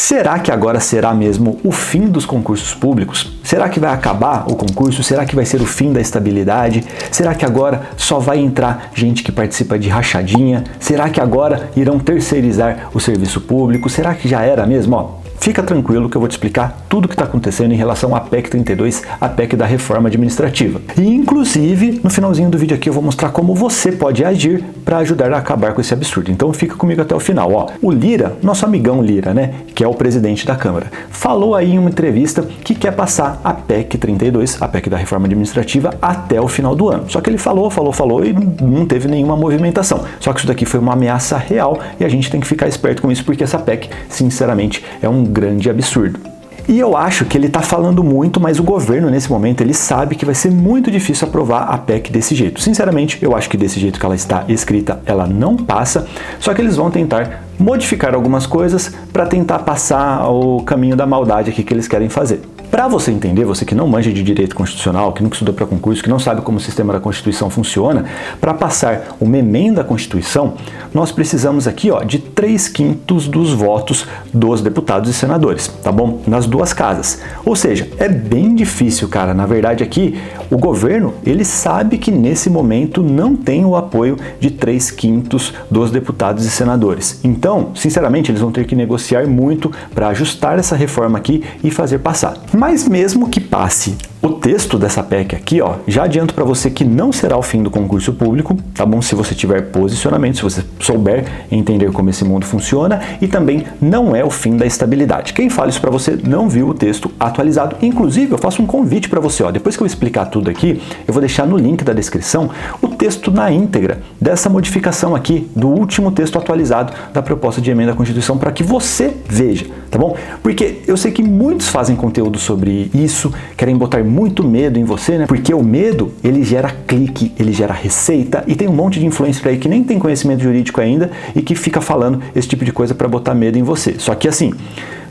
Será que agora será mesmo o fim dos concursos públicos? Será que vai acabar o concurso? Será que vai ser o fim da estabilidade? Será que agora só vai entrar gente que participa de rachadinha? Será que agora irão terceirizar o serviço público? Será que já era mesmo? Fica tranquilo que eu vou te explicar tudo o que está acontecendo em relação à PEC 32, a PEC da reforma administrativa. E inclusive, no finalzinho do vídeo aqui eu vou mostrar como você pode agir para ajudar a acabar com esse absurdo. Então fica comigo até o final. O Lira, nosso amigão Lira, né, que é o presidente da Câmara, falou aí em uma entrevista que quer passar a PEC 32, a PEC da reforma administrativa, até o final do ano. Só que ele falou e não teve nenhuma movimentação. Só que isso daqui foi uma ameaça real e a gente tem que ficar esperto com isso, porque essa PEC, sinceramente, é um grande absurdo. E eu acho que ele está falando muito, mas o governo nesse momento ele sabe que vai ser muito difícil aprovar a PEC desse jeito. Sinceramente, eu acho que desse jeito que ela está escrita, ela não passa, só que eles vão tentar modificar algumas coisas para tentar passar o caminho da maldade aqui que eles querem fazer. Para você entender, você que não manja de direito constitucional, que nunca estudou para concurso, que não sabe como o sistema da Constituição funciona, para passar uma emenda à Constituição, nós precisamos aqui de 3/5 dos votos dos deputados e senadores, tá bom? Nas duas casas. Ou seja, é bem difícil, cara. Na verdade aqui, o governo, ele sabe que nesse momento não tem o apoio de 3/5 dos deputados e senadores. Então, sinceramente, eles vão ter que negociar muito para ajustar essa reforma aqui e fazer passar. Mas mesmo que passe o texto dessa PEC aqui, já adianto para você que não será o fim do concurso público, tá bom? Se você tiver posicionamento, se você souber entender como esse mundo funciona, e também não é o fim da estabilidade. Quem fala isso para você não viu o texto atualizado. Inclusive, eu faço um convite para você, depois que eu explicar tudo aqui, eu vou deixar no link da descrição o texto na íntegra dessa modificação aqui, do último texto atualizado da proposta de emenda à Constituição, para que você veja, tá bom? Porque eu sei que muitos fazem conteúdo sobre isso, querem botar muito medo em você, né? Porque o medo, ele gera clique, ele gera receita, e tem um monte de influencer aí que nem tem conhecimento jurídico ainda e que fica falando esse tipo de coisa para botar medo em você. Só que assim,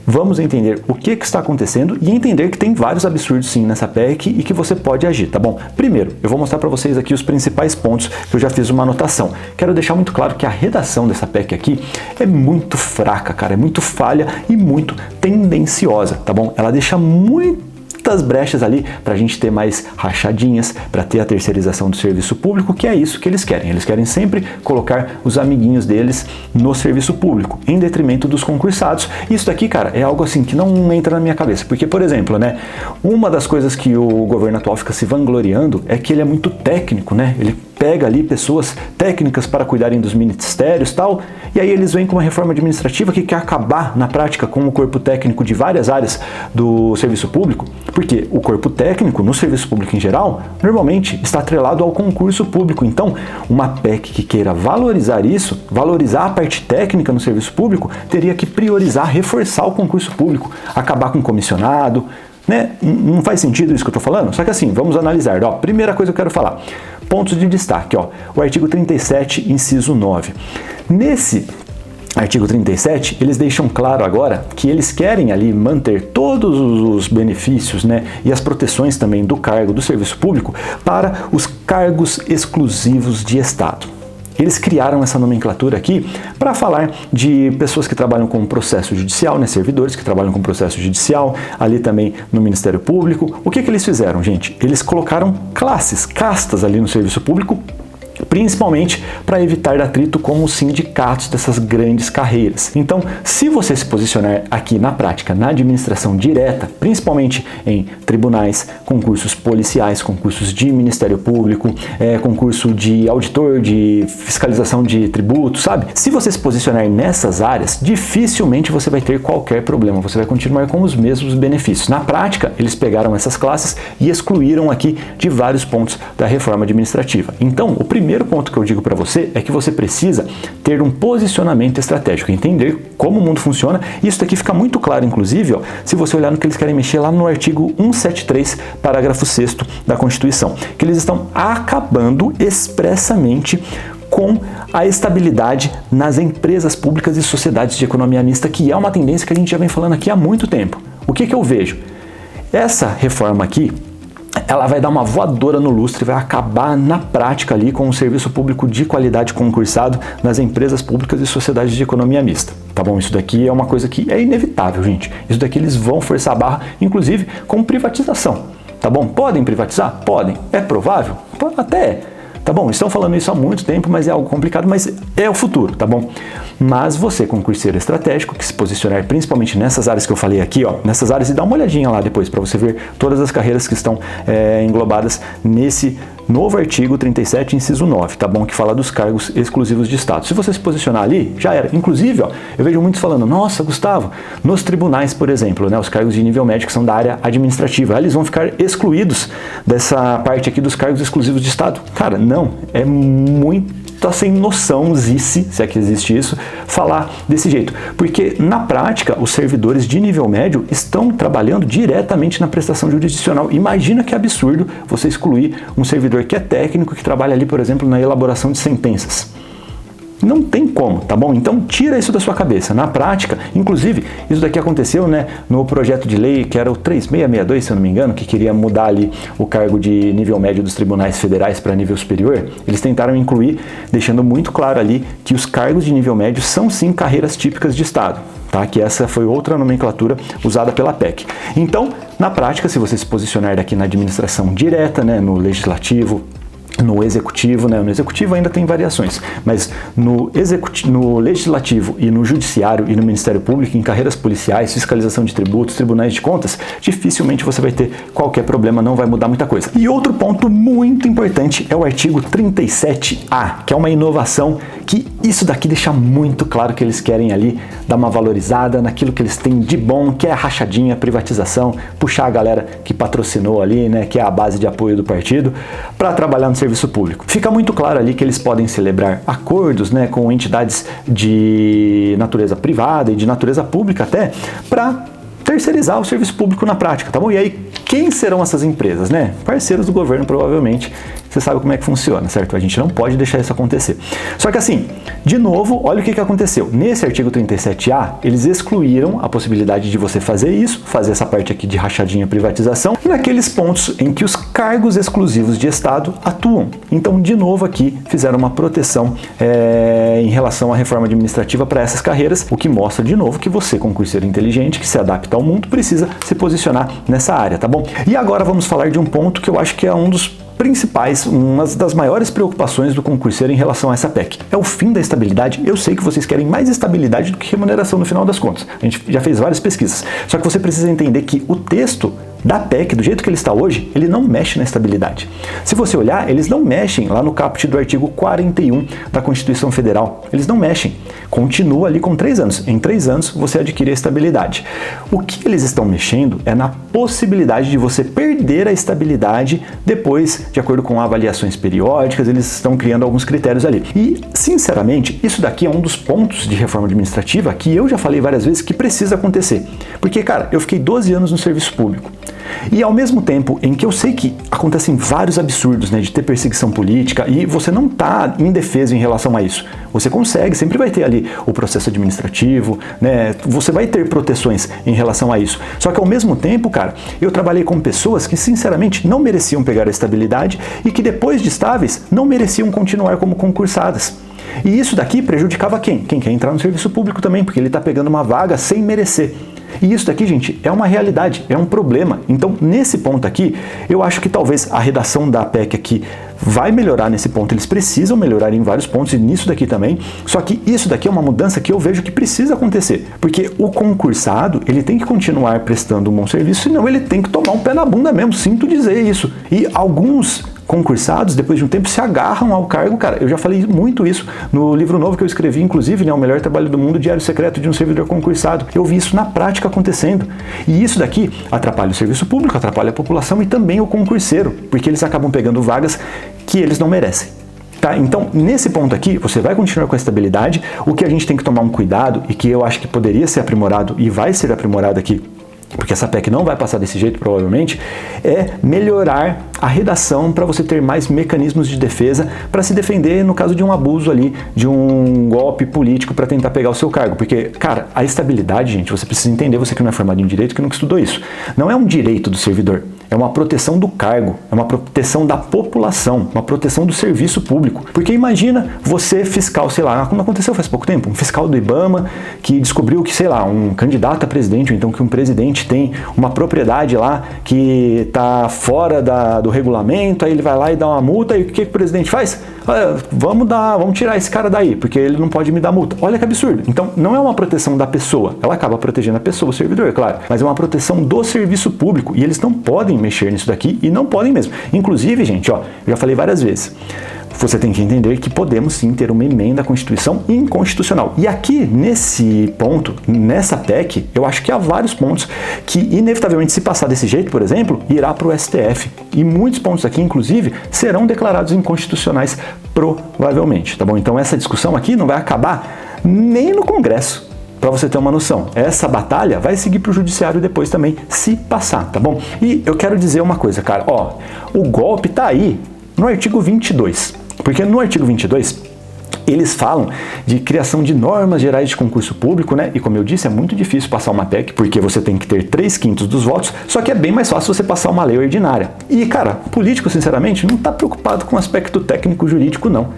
vamos entender o que está acontecendo e entender que tem vários absurdos sim nessa PEC e que você pode agir, tá bom? Primeiro, eu vou mostrar para vocês aqui os principais pontos que eu já fiz uma anotação. Quero deixar muito claro que a redação dessa PEC aqui é muito fraca, cara, é muito falha e muito tendenciosa, tá bom? Ela deixa muitas brechas ali para a gente ter mais rachadinhas, para ter a terceirização do serviço público, que é isso que eles querem. Eles querem sempre colocar os amiguinhos deles no serviço público, em detrimento dos concursados. Isso daqui, cara, é algo assim que não entra na minha cabeça, porque, por exemplo, né, uma das coisas que o governo atual fica se vangloriando é que ele é muito técnico, né? Ele pega ali pessoas técnicas para cuidarem dos ministérios e tal, e aí eles vêm com uma reforma administrativa que quer acabar na prática com o corpo técnico de várias áreas do serviço público, porque o corpo técnico no serviço público em geral normalmente está atrelado ao concurso público. Então, uma PEC que queira valorizar isso, valorizar a parte técnica no serviço público, teria que priorizar, reforçar o concurso público, acabar com o comissionado, né? Não faz sentido isso que eu estou falando? Só que assim, vamos analisar. Primeira coisa que eu quero falar, pontos de destaque, o artigo 37, inciso 9. Nesse artigo 37, eles deixam claro agora que eles querem ali manter todos os benefícios, né, e as proteções também do cargo do serviço público para os cargos exclusivos de Estado. Eles criaram essa nomenclatura aqui para falar de pessoas que trabalham com processo judicial, né, servidores que trabalham com processo judicial, ali também no Ministério Público. O que eles fizeram, gente? Eles colocaram classes, castas ali no serviço público, principalmente para evitar atrito com os sindicatos dessas grandes carreiras. Então, se você se posicionar aqui na prática, na administração direta, principalmente em tribunais, concursos policiais, concursos de Ministério Público, concurso de auditor, de fiscalização de tributos, sabe? Se você se posicionar nessas áreas, dificilmente você vai ter qualquer problema, você vai continuar com os mesmos benefícios. Na prática, eles pegaram essas classes e excluíram aqui de vários pontos da reforma administrativa. Então, o primeiro ponto que eu digo para você é que você precisa ter um posicionamento estratégico, entender como o mundo funciona. Isso daqui fica muito claro, inclusive, se você olhar no que eles querem mexer lá no artigo 173, parágrafo 6º da Constituição, que eles estão acabando expressamente com a estabilidade nas empresas públicas e sociedades de economia mista, que é uma tendência que a gente já vem falando aqui há muito tempo. O que eu vejo? Essa reforma aqui, ela vai dar uma voadora no lustre, vai acabar na prática ali com o serviço público de qualidade concursado nas empresas públicas e sociedades de economia mista. Tá bom? Isso daqui é uma coisa que é inevitável, gente. Isso daqui eles vão forçar a barra, inclusive com privatização. Tá bom? Podem privatizar? Podem. É provável? Até é. Tá bom? Estão falando isso há muito tempo, mas é algo complicado, mas é o futuro, tá bom? Mas você, concurseiro estratégico, que se posicionar principalmente nessas áreas que eu falei aqui, ó, nessas áreas, e dá uma olhadinha lá depois para você ver todas as carreiras que estão englobadas nesse novo artigo 37, inciso 9, tá bom? Que fala dos cargos exclusivos de Estado. Se você se posicionar ali, já era. Inclusive, ó, eu vejo muitos falando, nossa, Gustavo, nos tribunais, por exemplo, né, os cargos de nível médio que são da área administrativa, eles vão ficar excluídos dessa parte aqui dos cargos exclusivos de Estado. Cara, não, é muito sem noçãozice, se é que existe isso, falar desse jeito. Porque, na prática, os servidores de nível médio estão trabalhando diretamente na prestação jurisdicional. Imagina que absurdo você excluir um servidor que é técnico, que trabalha ali, por exemplo, na elaboração de sentenças. Não tem como, tá bom? Então tira isso da sua cabeça. Na prática, inclusive, isso daqui aconteceu, né, no projeto de lei que era o 3662, se eu não me engano, que queria mudar ali o cargo de nível médio dos tribunais federais para nível superior. Eles tentaram incluir, deixando muito claro ali que os cargos de nível médio são sim carreiras típicas de Estado. Tá? Que essa foi outra nomenclatura usada pela PEC. Então, na prática, se você se posicionar daqui na administração direta, né, no legislativo, no executivo, né? No executivo ainda tem variações, mas no legislativo e no judiciário e no Ministério Público, em carreiras policiais, fiscalização de tributos, tribunais de contas, dificilmente você vai ter qualquer problema, não vai mudar muita coisa. E outro ponto muito importante é o artigo 37A, que é uma inovação que isso daqui deixa muito claro que eles querem ali dar uma valorizada naquilo que eles têm de bom, que é a rachadinha, privatização, puxar a galera que patrocinou ali, né, que é a base de apoio do partido, para trabalhar no serviço público. Fica muito claro ali que eles podem celebrar acordos, né, com entidades de natureza privada e de natureza pública até, para terceirizar o serviço público na prática, tá bom? E aí, quem serão essas empresas, né? Parceiros do governo, provavelmente. Você sabe como é que funciona, certo? A gente não pode deixar isso acontecer. Só que assim, de novo, olha o que aconteceu. Nesse artigo 37A, eles excluíram a possibilidade de você fazer isso, fazer essa parte aqui de rachadinha privatização, naqueles pontos em que os cargos exclusivos de Estado atuam. Então, de novo aqui, fizeram uma proteção em relação à reforma administrativa para essas carreiras, o que mostra de novo que você, concurseiro inteligente, que se adapta ao mundo, precisa se posicionar nessa área, tá bom? E agora vamos falar de um ponto que eu acho que é um dos principais, uma das maiores preocupações do concurseiro em relação a essa PEC. É o fim da estabilidade. Eu sei que vocês querem mais estabilidade do que remuneração no final das contas. A gente já fez várias pesquisas. Só que você precisa entender que o texto da PEC, do jeito que ele está hoje, ele não mexe na estabilidade. Se você olhar, eles não mexem lá no caput do artigo 41 da Constituição Federal. Eles não mexem. Continua ali com 3 anos. Em 3 anos, você adquire a estabilidade. O que eles estão mexendo é na possibilidade de você perder a estabilidade depois, de acordo com avaliações periódicas, eles estão criando alguns critérios ali. E, sinceramente, isso daqui é um dos pontos de reforma administrativa que eu já falei várias vezes que precisa acontecer. Porque, cara, eu fiquei 12 anos no serviço público. E ao mesmo tempo em que eu sei que acontecem vários absurdos, né, de ter perseguição política e você não está indefeso em relação a isso. Você consegue, sempre vai ter ali o processo administrativo, né, você vai ter proteções em relação a isso. Só que ao mesmo tempo, cara, eu trabalhei com pessoas que sinceramente não mereciam pegar a estabilidade e que depois de estáveis não mereciam continuar como concursadas. E isso daqui prejudicava quem? Quem quer entrar no serviço público também, porque ele está pegando uma vaga sem merecer. E isso daqui, gente, é uma realidade, é um problema. Então, nesse ponto aqui, eu acho que talvez a redação da PEC aqui vai melhorar nesse ponto. Eles precisam melhorar em vários pontos e nisso daqui também. Só que isso daqui é uma mudança que eu vejo que precisa acontecer. Porque o concursado, ele tem que continuar prestando um bom serviço, senão ele tem que tomar um pé na bunda mesmo, sinto dizer isso. E alguns concursados, depois de um tempo, se agarram ao cargo. Cara, eu já falei muito isso no livro novo que eu escrevi, inclusive, né, O Melhor Trabalho do Mundo, Diário Secreto de um Servidor Concursado. Eu vi isso na prática acontecendo. E isso daqui atrapalha o serviço público, atrapalha a população e também o concurseiro, porque eles acabam pegando vagas que eles não merecem. Tá? Então, nesse ponto aqui, você vai continuar com a estabilidade. O que a gente tem que tomar um cuidado e que eu acho que poderia ser aprimorado e vai ser aprimorado aqui, porque essa PEC não vai passar desse jeito provavelmente, é melhorar a redação para você ter mais mecanismos de defesa para se defender no caso de um abuso ali, de um golpe político para tentar pegar o seu cargo. Porque, cara, a estabilidade, gente, você precisa entender, você que não é formado em direito, que nunca estudou isso, não é um direito do servidor, é uma proteção do cargo, é uma proteção da população, uma proteção do serviço público. Porque imagina você fiscal, sei lá, como aconteceu faz pouco tempo, um fiscal do IBAMA que descobriu que, sei lá, um candidato a presidente, ou então que um presidente tem uma propriedade lá que está fora do regulamento, aí ele vai lá e dá uma multa, e o que o presidente faz? Vamos tirar esse cara daí, porque ele não pode me dar multa. Olha que absurdo. Então, não é uma proteção da pessoa, ela acaba protegendo a pessoa, o servidor, é claro, mas é uma proteção do serviço público, e eles não podem mexer nisso daqui, e não podem mesmo. Inclusive, gente, ó, eu já falei várias vezes, você tem que entender que podemos sim ter uma emenda à Constituição inconstitucional. E aqui, nesse ponto, nessa PEC, eu acho que há vários pontos que, inevitavelmente, se passar desse jeito, por exemplo, irá para o STF. E muitos pontos aqui, inclusive, serão declarados inconstitucionais, provavelmente, tá bom? Então, essa discussão aqui não vai acabar nem no Congresso, para você ter uma noção. Essa batalha vai seguir para o judiciário depois também, se passar, tá bom? E eu quero dizer uma coisa, cara, ó, o golpe tá aí no artigo 22. Porque no artigo 22, eles falam de criação de normas gerais de concurso público, né? E como eu disse, é muito difícil passar uma PEC, porque você tem que ter 3/5 dos votos, só que é bem mais fácil você passar uma lei ordinária. E, cara, político, sinceramente, não está preocupado com o aspecto técnico-jurídico, não.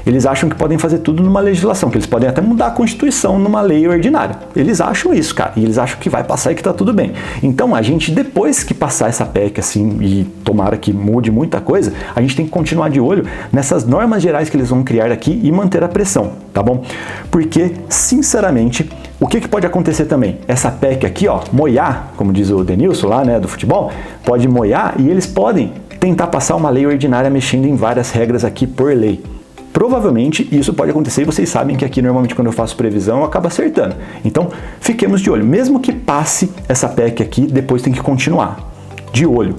Eles acham que podem fazer tudo numa legislação, que eles podem até mudar a Constituição numa lei ordinária. Eles acham isso, cara, e eles acham que vai passar e que tá tudo bem. Então, a gente, depois que passar essa PEC, assim, e tomara que mude muita coisa, a gente tem que continuar de olho nessas normas gerais que eles vão criar aqui e manter a pressão, tá bom? Porque, sinceramente, o que pode acontecer também? Essa PEC aqui, ó, moiar, como diz o Denilson lá, né, do futebol, pode moiar e eles podem tentar passar uma lei ordinária mexendo em várias regras aqui por lei. Provavelmente isso pode acontecer e vocês sabem que aqui normalmente quando eu faço previsão eu acabo acertando. Então fiquemos de olho. Mesmo que passe essa PEC aqui, depois tem que continuar. De olho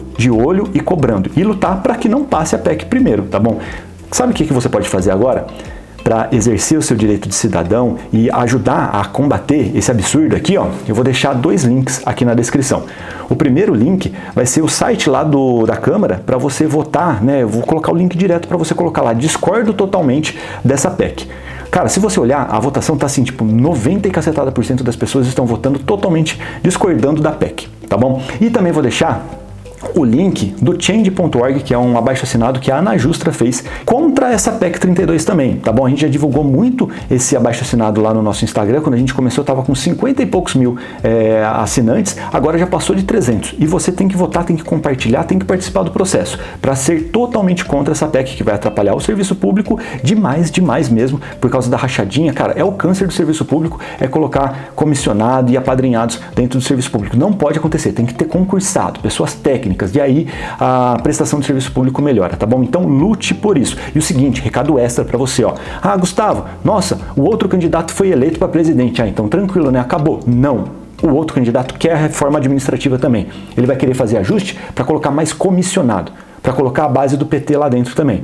e cobrando. E lutar para que não passe a PEC primeiro, tá bom? Sabe o que você pode fazer agora? Para exercer o seu direito de cidadão e ajudar a combater esse absurdo aqui, ó, eu vou deixar 2 links aqui na descrição. O primeiro link vai ser o site lá da Câmara para você votar, né? Eu vou colocar o link direto para você colocar lá. Discordo totalmente dessa PEC. Cara, se você olhar, a votação tá assim, tipo, 90 e cacetada% das pessoas estão votando totalmente discordando da PEC, tá bom? E também vou deixar o link do Change.org, que é um abaixo-assinado que a Ana Justra fez contra essa PEC 32 também, tá bom? A gente já divulgou muito esse abaixo-assinado lá no nosso Instagram. Quando a gente começou, estava com 50 e poucos mil assinantes, agora já passou de 300. E você tem que votar, tem que compartilhar, tem que participar do processo para ser totalmente contra essa PEC que vai atrapalhar o serviço público demais mesmo, por causa da rachadinha. Cara, é o câncer do serviço público, é colocar comissionado e apadrinhados dentro do serviço público. Não pode acontecer, tem que ter concursado, pessoas técnicas, e aí a prestação do serviço público melhora, tá bom? Então lute por isso. E o seguinte, recado extra para você, ó. Ah, Gustavo, nossa, o outro candidato foi eleito para presidente. Ah, então tranquilo, né? Acabou. Não. O outro candidato quer a reforma administrativa também. Ele vai querer fazer ajuste para colocar mais comissionado, para colocar a base do PT lá dentro também.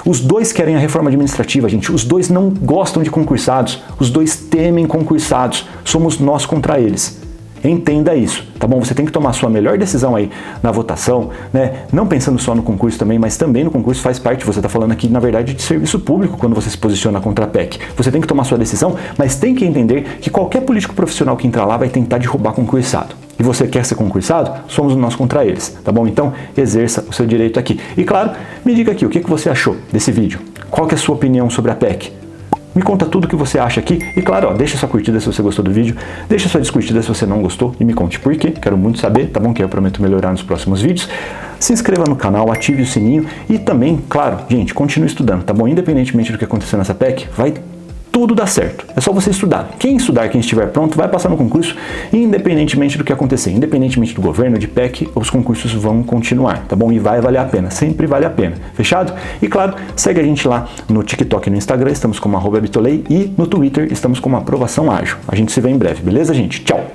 Os dois querem a reforma administrativa, gente. Os dois não gostam de concursados. Os dois temem concursados. Somos nós contra eles. Entenda isso, tá bom? Você tem que tomar a sua melhor decisão aí na votação, né? Não pensando só no concurso também, mas também no concurso faz parte. Você está falando aqui, na verdade, de serviço público quando você se posiciona contra a PEC. Você tem que tomar a sua decisão, mas tem que entender que qualquer político profissional que entrar lá vai tentar derrubar concursado. E você quer ser concursado? Somos nós contra eles, tá bom? Então, exerça o seu direito aqui. E claro, me diga aqui, o que você achou desse vídeo? Qual que é a sua opinião sobre a PEC? Me conta tudo o que você acha aqui e claro, ó, deixa sua curtida se você gostou do vídeo, deixa sua descurtida se você não gostou e me conte por quê, quero muito saber, tá bom? Que eu prometo melhorar nos próximos vídeos. Se inscreva no canal, ative o sininho e também, claro, gente, continue estudando, tá bom? Independentemente do que acontecer nessa PEC, vai tudo dar certo. É só você estudar. Quem estudar, quem estiver pronto, vai passar no concurso, independentemente do que acontecer. Independentemente do governo, de PEC, os concursos vão continuar, tá bom? E vai valer a pena. Sempre vale a pena. Fechado? E claro, segue a gente lá no TikTok e no Instagram, estamos como @bitolei, e no Twitter estamos como aprovação ágil. A gente se vê em breve, beleza, gente? Tchau!